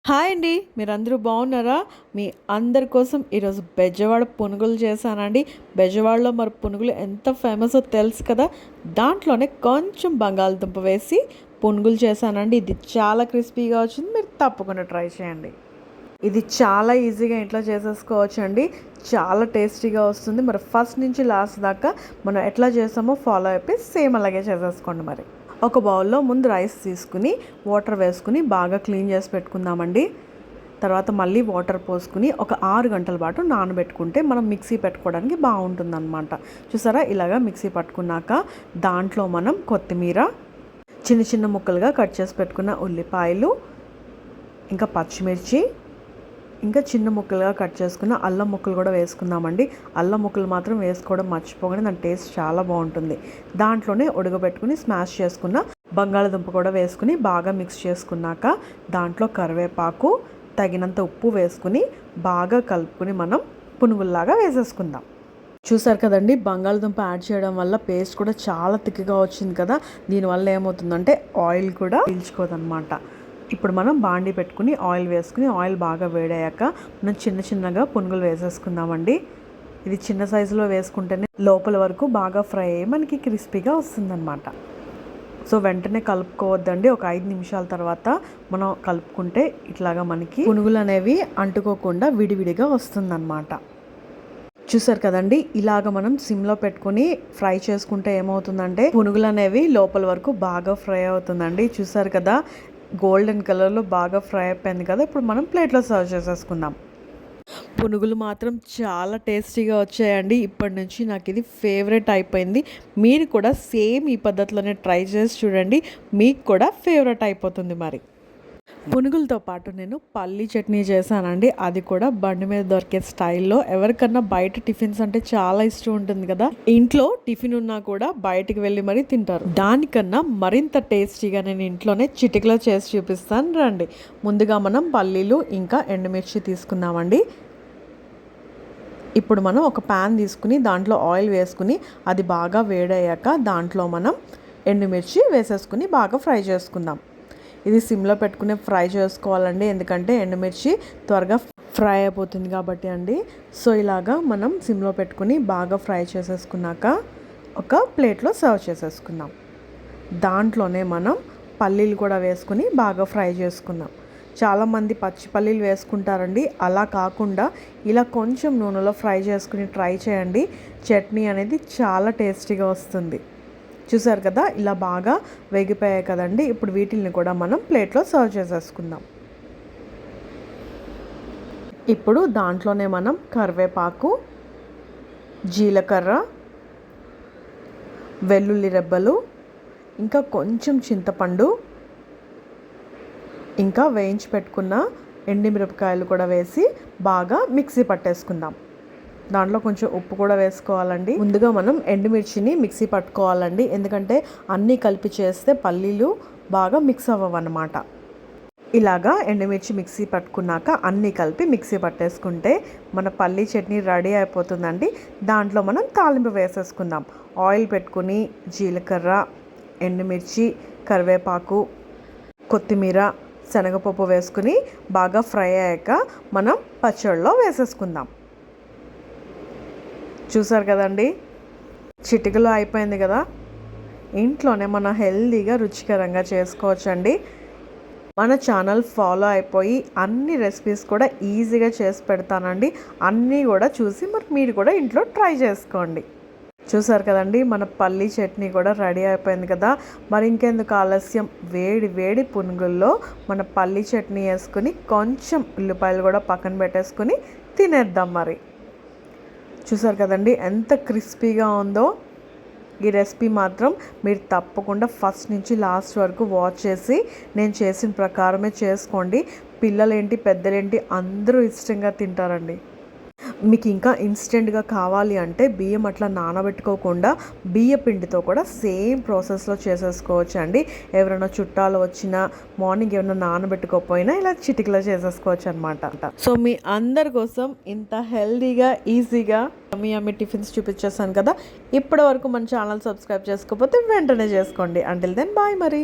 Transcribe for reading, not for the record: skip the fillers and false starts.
Hi అండి, మీరందరూ బాగున్నారా? మీ అందరి కోసం ఈరోజు బెజవాడ పునుగులు చేశానండి. బెజవాడలో మరి పునుగులు ఎంత ఫేమసో తెలుసు కదా. దాంట్లోనే కొంచెం బంగాళదుంప వేసి పునుగులు చేశానండి. ఇది చాలా క్రిస్పీగా వచ్చింది. మీరు తప్పకుండా ట్రై చేయండి. ఇది చాలా ఈజీగా ఇంట్లో చేసేసుకోవచ్చు అండి. చాలా టేస్టీగా వస్తుంది. మరి ఫస్ట్ నుంచి లాస్ట్ దాకా మనం ఎట్లా చేసామో ఫాలో అయిపోయి సేమ్ అలాగే చేసేసుకోండి. మరి ఒక బౌల్లో ముందు రైస్ తీసుకుని వాటర్ వేసుకుని బాగా క్లీన్ చేసి పెట్టుకుందామండి. తర్వాత మళ్ళీ వాటర్ పోసుకుని ఒక 6 గంటల పాటు నానబెట్టుకుంటే మనం మిక్సీ పెట్టుకోవడానికి బాగుంటుందన్నమాట. చూసారా, ఇలాగా మిక్సీ పట్టుకున్నాక దాంట్లో మనం కొత్తిమీర, చిన్న చిన్న ముక్కలుగా కట్ చేసి పెట్టుకున్న ఉల్లిపాయలు, ఇంకా పచ్చిమిర్చి, ఇంకా చిన్న ముక్కలుగా కట్ చేసుకున్న అల్లం ముక్కలు కూడా వేసుకుందామండి. అల్లం ముక్కలు మాత్రం వేసుకోవడం మర్చిపోగానే దాని టేస్ట్ చాలా బాగుంటుంది. దాంట్లోనే ఉడకబెట్టుకుని స్మాష్ చేసుకున్న బంగాళదుంప కూడా వేసుకుని బాగా మిక్స్ చేసుకున్నాక దాంట్లో కరివేపాకు, తగినంత ఉప్పు వేసుకుని బాగా కలుపుకుని మనం పునుగుల్లాగా వేసేసుకుందాం. చూసారు కదండి, బంగాళదుంప యాడ్ చేయడం వల్ల పేస్ట్ కూడా చాలా థిక్గా వచ్చింది కదా. దీనివల్ల ఏమవుతుందంటే ఆయిల్ కూడా పీల్చుకోదన్నమాట. ఇప్పుడు మనం బాండీ పెట్టుకుని ఆయిల్ వేసుకుని ఆయిల్ బాగా వేడయ్యాక మనం చిన్న చిన్నగా పునుగులు వేసేసుకుందామండి. ఇది చిన్న సైజులో వేసుకుంటేనే లోపల వరకు బాగా ఫ్రై అయ్యి మనకి క్రిస్పీగా వస్తుందన్నమాట. సో వెంటనే కలుపుకోవద్దండి. ఒక 5 నిమిషాల తర్వాత మనం కలుపుకుంటే ఇట్లాగా మనకి పునుగులు అనేవి అంటుకోకుండా విడివిడిగా వస్తుందన్నమాట. చూసారు కదండి, ఇలాగ మనం సిమ్లో పెట్టుకుని ఫ్రై చేసుకుంటే ఏమవుతుందంటే పునుగులు అనేవి లోపల వరకు బాగా ఫ్రై అవుతుందండి. చూసారు కదా, గోల్డెన్ కలర్లో బాగా ఫ్రై అయిపోయింది కదా. ఇప్పుడు మనం ప్లేట్లో సర్వ్ చేసేసుకుందాం. పునుగులు మాత్రం చాలా టేస్టీగా వచ్చాయండి. ఇప్పటి నుంచి నాకు ఇది ఫేవరెట్ అయిపోయింది. మీరు కూడా సేమ్ ఈ పద్ధతిలోనే ట్రై చేసి చూడండి, మీకు కూడా ఫేవరెట్ అయిపోతుంది. మరి పునుగులతో పాటు నేను పల్లీ చట్నీ చేశానండి. అది కూడా బండి మీద దొరికే స్టైల్లో. ఎవరికన్నా బయట టిఫిన్స్ అంటే చాలా ఇష్టం ఉంటుంది కదా. ఇంట్లో టిఫిన్ ఉన్నా కూడా బయటికి వెళ్ళి మరీ తింటారు. దానికన్నా మరింత టేస్టీగా నేను ఇంట్లోనే చిటికలో చేసి చూపిస్తాను రండి. ముందుగా మనం పల్లీలు ఇంకా ఎండుమిర్చి తీసుకుందామండి. ఇప్పుడు మనం ఒక ప్యాన్ తీసుకుని దాంట్లో ఆయిల్ వేసుకుని అది బాగా వేడయ్యాక దాంట్లో మనం ఎండుమిర్చి వేసేసుకుని బాగా ఫ్రై చేసుకుందాం. ఇది సిమ్లో పెట్టుకుని ఫ్రై చేసుకోవాలండి, ఎందుకంటే ఎండుమిర్చి త్వరగా ఫ్రై అయిపోతుంది కాబట్టి అండి. సో ఇలాగా మనం సిమ్లో పెట్టుకుని బాగా ఫ్రై చేసేసుకున్నాక ఒక ప్లేట్లో సర్వ్ చేసేసుకుందాం. దాంట్లోనే మనం పల్లీలు కూడా వేసుకుని బాగా ఫ్రై చేసుకుందాం. చాలామంది పచ్చి పల్లీలు వేసుకుంటారండి. అలా కాకుండా ఇలా కొంచెం నూనెలో ఫ్రై చేసుకుని ట్రై చేయండి. చట్నీ అనేది చాలా టేస్టీగా వస్తుంది. చూసారు కదా, ఇలా బాగా వేగిపోయాయి కదండి. ఇప్పుడు వీటిని కూడా మనం ప్లేట్లో సర్వ్ చేసేసుకుందాం. ఇప్పుడు దాంట్లోనే మనం కరివేపాకు, జీలకర్ర, వెల్లుల్లి రెబ్బలు, ఇంకా కొంచెం చింతపండు, ఇంకా వేయించి పెట్టుకున్న ఎండుమిరపకాయలు కూడా వేసి బాగా మిక్సీ పట్టేసుకుందాం. దాంట్లో కొంచెం ఉప్పు కూడా వేసుకోవాలండి. ముందుగా మనం ఎండుమిర్చిని మిక్సీ పట్టుకోవాలండి, ఎందుకంటే అన్నీ కలిపి చేస్తే పల్లీలు బాగా మిక్స్ అవ్వవన్నమాట. ఇలాగా ఎండుమిర్చి మిక్సీ పట్టుకున్నాక అన్నీ కలిపి మిక్సీ పట్టేసుకుంటే మన పల్లీ చట్నీ రెడీ అయిపోతుందండి. దాంట్లో మనం తాలింపు వేసేసుకుందాం. ఆయిల్ పెట్టుకుని జీలకర్ర, ఎండుమిర్చి, కరివేపాకు, కొత్తిమీర, శనగపప్పు వేసుకుని బాగా ఫ్రై అయ్యాక మనం పచ్చడిలో వేసేసుకుందాం. చూసారు కదండి, చిటికలో అయిపోయింది కదా. ఇంట్లోనే మనం హెల్తీగా రుచికరంగా చేసుకోవచ్చండి. మన ఛానల్ ఫాలో అయిపోయి అన్ని రెసిపీస్ కూడా ఈజీగా చేసి పెడతానండి. అన్నీ కూడా చూసి మరి మీరు కూడా ఇంట్లో ట్రై చేసుకోండి. చూసారు కదండి, మన పల్లీ చట్నీ కూడా రెడీ అయిపోయింది కదా. మరి ఇంకెందుకు ఆలస్యం, వేడి వేడి పునుగుల్లో మన పల్లీ చట్నీ వేసుకుని కొంచెం ఉల్లిపాయలు కూడా పక్కన పెట్టేసుకుని తినేద్దాం. మరి చూసారు కదండి ఎంత క్రిస్పీగా ఉందో. ఈ రెసిపీ మాత్రం మీరు తప్పకుండా ఫస్ట్ నుంచి లాస్ట్ వరకు వాచ్ చేసి నేను చేసిన ప్రకారమే చేసుకోండి. పిల్లలేంటి పెద్దలేంటి అందరూ ఇష్టంగా తింటారండి. మీకు ఇంకా ఇన్స్టెంట్గా కావాలి అంటే బియ్యం అట్లా నానబెట్టుకోకుండా బియ్య పిండితో కూడా సేమ్ ప్రాసెస్లో చేసేసుకోవచ్చు అండి. ఎవరైనా చుట్టాలు వచ్చినా మార్నింగ్ ఏమైనా నానబెట్టుకోకపోయినా ఇలా చిటికలో చేసేసుకోవచ్చు అనమాట. సో మీ అందరి కోసం ఇంత హెల్దీగా ఈజీగా యమ్మీ టిఫిన్స్ చూపించేసాను కదా. ఇప్పటి వరకు మన ఛానల్ సబ్స్క్రైబ్ చేసుకోకపోతే వెంటనే చేసుకోండి. Until then bye. మరి